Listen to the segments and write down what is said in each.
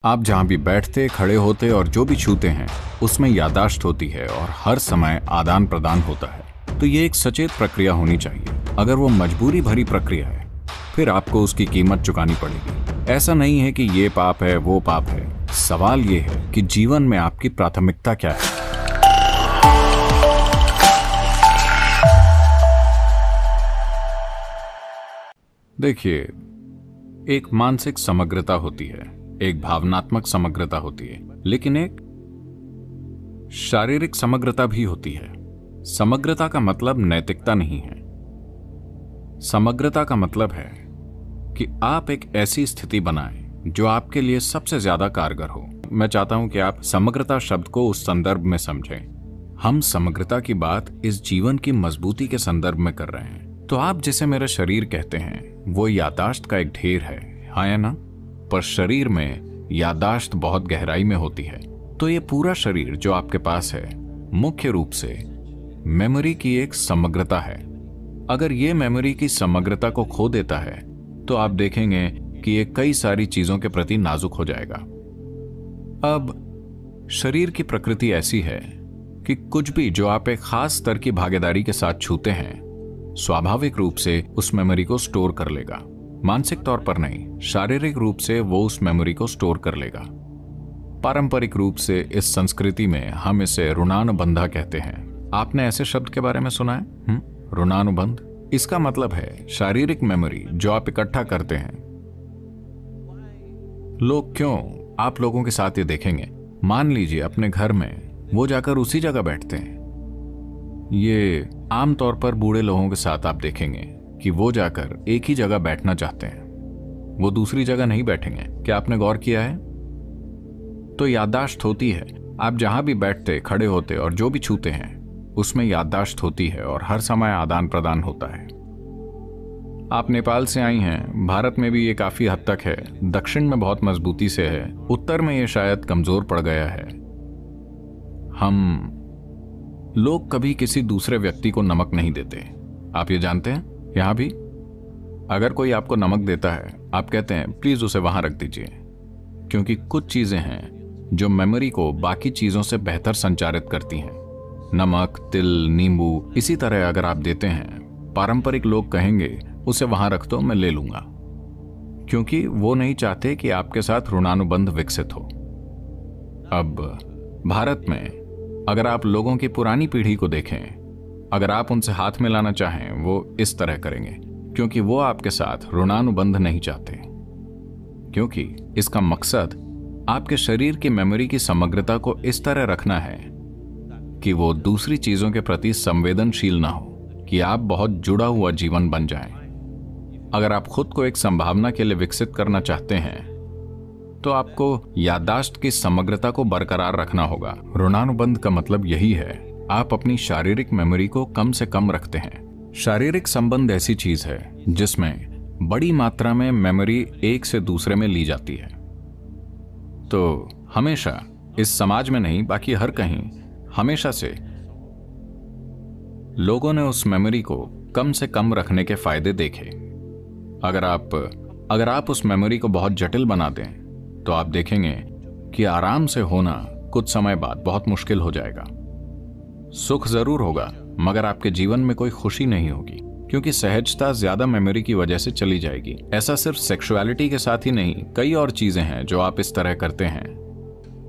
आप जहाँ भी बैठते, खड़े होते और जो भी छूते हैं उसमें याददाश्त होती है और हर समय आदान प्रदान होता है। तो ये एक सचेत प्रक्रिया होनी चाहिए। अगर वो मजबूरी भरी प्रक्रिया है फिर आपको उसकी कीमत चुकानी पड़ेगी। ऐसा नहीं है कि ये पाप है वो पाप है। सवाल ये है कि जीवन में आपकी प्राथमिकता क्या है। देखिए, एक मानसिक समग्रता होती है, एक भावनात्मक समग्रता होती है, लेकिन एक शारीरिक समग्रता भी होती है। समग्रता का मतलब नैतिकता नहीं है। समग्रता का मतलब है कि आप एक ऐसी स्थिति बनाएं जो आपके लिए सबसे ज्यादा कारगर हो। मैं चाहता हूं कि आप समग्रता शब्द को उस संदर्भ में समझें। हम समग्रता की बात इस जीवन की मजबूती के संदर्भ में कर रहे हैं। तो आप जिसे मेरा शरीर कहते हैं वो याददाश्त का एक ढेर है, हाँ या ना? पर शरीर में याददाश्त बहुत गहराई में होती है। तो ये पूरा शरीर जो आपके पास है मुख्य रूप से मेमोरी की एक समग्रता है। अगर ये मेमोरी की समग्रता को खो देता है तो आप देखेंगे कि ये कई सारी चीजों के प्रति नाजुक हो जाएगा। अब शरीर की प्रकृति ऐसी है कि कुछ भी जो आप एक खास स्तर की भागीदारी के साथ छूते हैं स्वाभाविक रूप से उस मेमोरी को स्टोर कर लेगा। मानसिक तौर पर नहीं, शारीरिक रूप से वो उस मेमोरी को स्टोर कर लेगा। पारंपरिक रूप से इस संस्कृति में हम इसे ऋणानुबंध कहते हैं। आपने ऐसे शब्द के बारे में सुना है? ऋणानुबंध। इसका मतलब है शारीरिक मेमोरी जो आप इकट्ठा करते हैं। लोग क्यों आप लोगों के साथ ये देखेंगे, मान लीजिए अपने घर में वो जाकर उसी जगह बैठते हैं। ये आमतौर पर बूढ़े लोगों के साथ आप देखेंगे कि वो जाकर एक ही जगह बैठना चाहते हैं, वो दूसरी जगह नहीं बैठेंगे। क्या आपने गौर किया है? तो याददाश्त होती है। आप जहां भी बैठते, खड़े होते और जो भी छूते हैं उसमें याददाश्त होती है और हर समय आदान प्रदान होता है। आप नेपाल से आई हैं, भारत में भी ये काफी हद तक है, दक्षिण में बहुत मजबूती से है, उत्तर में ये शायद कमजोर पड़ गया है। हम लोग कभी किसी दूसरे व्यक्ति को नमक नहीं देते। आप ये जानते हैं? यहां भी अगर कोई आपको नमक देता है आप कहते हैं प्लीज उसे वहां रख दीजिए, क्योंकि कुछ चीजें हैं जो मेमोरी को बाकी चीजों से बेहतर संचारित करती हैं। नमक, तिल, नींबू, इसी तरह अगर आप देते हैं, पारंपरिक लोग कहेंगे उसे वहां रख दो, मैं ले लूंगा, क्योंकि वो नहीं चाहते कि आपके साथ ऋणानुबंध विकसित हो। अब भारत में अगर आप लोगों की पुरानी पीढ़ी को देखें, अगर आप उनसे हाथ मिलाना चाहें वो इस तरह करेंगे, क्योंकि वो आपके साथ ऋणानुबंध नहीं चाहते, क्योंकि इसका मकसद आपके शरीर की मेमोरी की समग्रता को इस तरह रखना है कि वो दूसरी चीजों के प्रति संवेदनशील ना हो, कि आप बहुत जुड़ा हुआ जीवन बन जाएं। अगर आप खुद को एक संभावना के लिए विकसित करना चाहते हैं तो आपको याददाश्त की समग्रता को बरकरार रखना होगा। ऋणानुबंध का मतलब यही है, आप अपनी शारीरिक मेमोरी को कम से कम रखते हैं। शारीरिक संबंध ऐसी चीज है जिसमें बड़ी मात्रा में मेमोरी एक से दूसरे में ली जाती है। तो हमेशा, इस समाज में नहीं बाकी हर कहीं, हमेशा से लोगों ने उस मेमोरी को कम से कम रखने के फायदे देखे। अगर आप उस मेमोरी को बहुत जटिल बना दें तो आप देखेंगे कि आराम से होना कुछ समय बाद बहुत मुश्किल हो जाएगा। सुख जरूर होगा मगर आपके जीवन में कोई खुशी नहीं होगी, क्योंकि सहजता ज्यादा मेमोरी की वजह से चली जाएगी। ऐसा सिर्फ सेक्सुअलिटी के साथ ही नहीं, कई और चीजें हैं जो आप इस तरह करते हैं।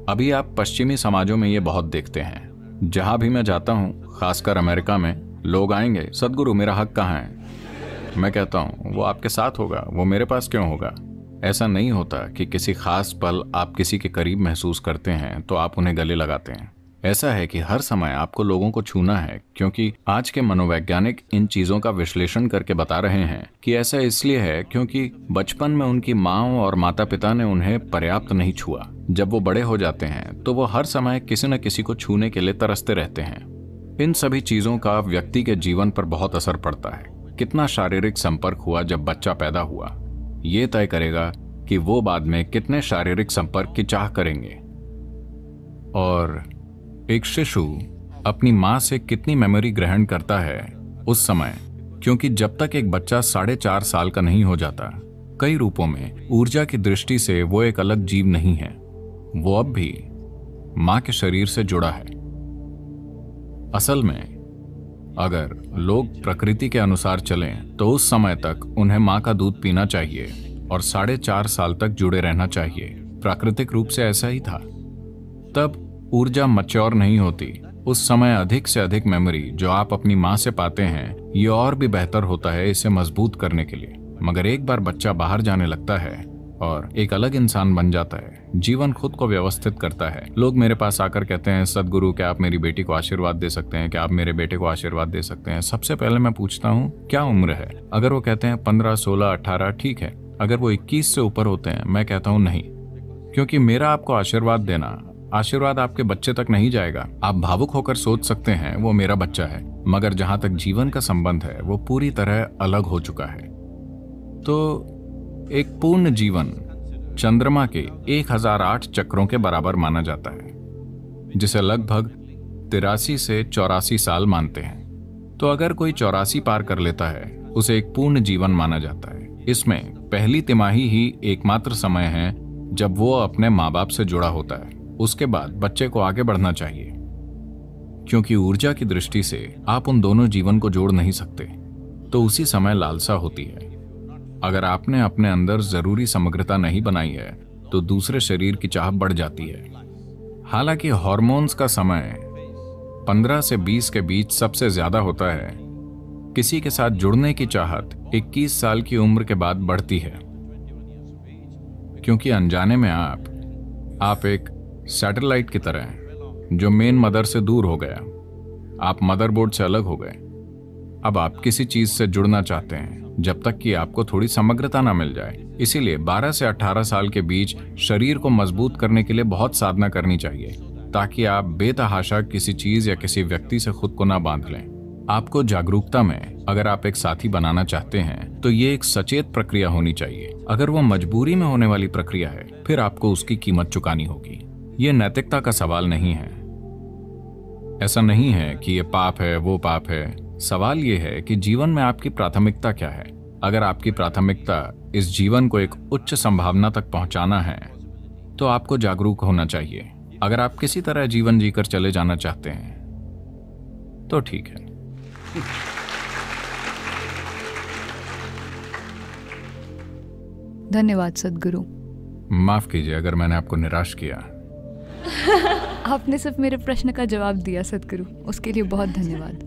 अभी आप पश्चिमी समाजों में ये बहुत देखते हैं। जहां भी मैं जाता हूं, खासकर अमेरिका में, लोग आएंगे, सदगुरु मेरा हक कहाँ है? मैं कहता हूं वो आपके साथ होगा, वो मेरे पास क्यों होगा? ऐसा नहीं होता कि किसी खास पल आप किसी के करीब महसूस करते हैं तो आप उन्हें गले लगाते हैं। ऐसा है कि हर समय आपको लोगों को छूना है, क्योंकि आज के मनोवैज्ञानिक इन चीजों का विश्लेषण करके बता रहे हैं कि ऐसा इसलिए है क्योंकि बचपन में उनकी माँ और माता पिता ने उन्हें पर्याप्त नहीं छुआ। जब वो बड़े हो जाते हैं तो वो हर समय किसी न किसी को छूने के लिए तरसते रहते हैं। इन सभी चीजों का व्यक्ति के जीवन पर बहुत असर पड़ता है। कितना शारीरिक संपर्क हुआ जब बच्चा पैदा हुआ, ये तय करेगा कि वो बाद में कितने शारीरिक संपर्क की चाह करेंगे। और एक शिशु अपनी मां से कितनी मेमोरी ग्रहण करता है उस समय, क्योंकि जब तक एक बच्चा 4.5 साल का नहीं हो जाता कई रूपों में ऊर्जा की दृष्टि से वो एक अलग जीव नहीं है, वो अब भी मां के शरीर से जुड़ा है। असल में अगर लोग प्रकृति के अनुसार चलें तो उस समय तक उन्हें मां का दूध पीना चाहिए और 4.5 साल तक जुड़े रहना चाहिए। प्राकृतिक रूप से ऐसा ही था। तब ऊर्जा मैच्योर नहीं होती। उस समय अधिक से अधिक मेमोरी जो आप अपनी मां से पाते हैं, ये और भी बेहतर होता है इसे मजबूत करने के लिए। मगर एक बार बच्चा बाहर जाने लगता है और एक अलग इंसान बन जाता है, जीवन खुद को व्यवस्थित करता है। लोग मेरे पास आकर कहते हैं, सदगुरु क्या आप मेरी बेटी को आशीर्वाद दे सकते हैं, क्या आप मेरे बेटे को आशीर्वाद दे सकते हैं। सबसे पहले मैं पूछता हूँ क्या उम्र है। अगर वो कहते हैं 15, 16, 18 ठीक है। अगर वो 21 से ऊपर होते हैं, मैं कहता हूँ नहीं, क्योंकि मेरा आपको आशीर्वाद देना, आशीर्वाद आपके बच्चे तक नहीं जाएगा। आप भावुक होकर सोच सकते हैं वो मेरा बच्चा है, मगर जहां तक जीवन का संबंध है वो पूरी तरह अलग हो चुका है। तो एक पूर्ण जीवन चंद्रमा के 1008 चक्रों के बराबर माना जाता है, जिसे लगभग 83 से 84 साल मानते हैं। तो अगर कोई 84 पार कर लेता है, उसे एक पूर्ण जीवन माना जाता है। इसमें पहली तिमाही ही एकमात्र समय है जब वो अपने माँ बाप से जुड़ा होता है। उसके बाद बच्चे को आगे बढ़ना चाहिए, क्योंकि ऊर्जा की दृष्टि से आप उन दोनों जीवन को जोड़ नहीं सकते। तो उसी समय लालसा होती है। अगर आपने अपने अंदर जरूरी समग्रता नहीं बनाई है तो दूसरे शरीर की चाह बढ़ जाती है। हालांकि हार्मोन्स का समय 15 से 20 के बीच सबसे ज्यादा होता है। किसी के साथ जुड़ने की चाहत 21 साल की उम्र के बाद बढ़ती है, क्योंकि अनजाने में आप एक सैटेलाइट की तरह हैं जो मेन मदर से दूर हो गया। आप मदरबोर्ड से अलग हो गए। अब आप किसी चीज से जुड़ना चाहते हैं जब तक कि आपको थोड़ी समग्रता ना मिल जाए। इसीलिए 12 से 18 साल के बीच शरीर को मजबूत करने के लिए बहुत साधना करनी चाहिए, ताकि आप बेतहाशा किसी चीज या किसी व्यक्ति से खुद को ना बांध लें। आपको जागरूकता में अगर आप एक साथी बनाना चाहते हैं तो ये एक सचेत प्रक्रिया होनी चाहिए। अगर वो मजबूरी में होने वाली प्रक्रिया है, फिर आपको उसकी कीमत चुकानी होगी। ये नैतिकता का सवाल नहीं है। ऐसा नहीं है कि ये पाप है, वो पाप है। सवाल ये है कि जीवन में आपकी प्राथमिकता क्या है। अगर आपकी प्राथमिकता इस जीवन को एक उच्च संभावना तक पहुंचाना है, तो आपको जागरूक होना चाहिए। अगर आप किसी तरह जीवन जीकर चले जाना चाहते हैं तो ठीक है। धन्यवाद सद्गुरु। माफ कीजिए अगर मैंने आपको निराश किया। आपने सिर्फ मेरे प्रश्न का जवाब दिया सद्गुरु, उसके लिए बहुत धन्यवाद।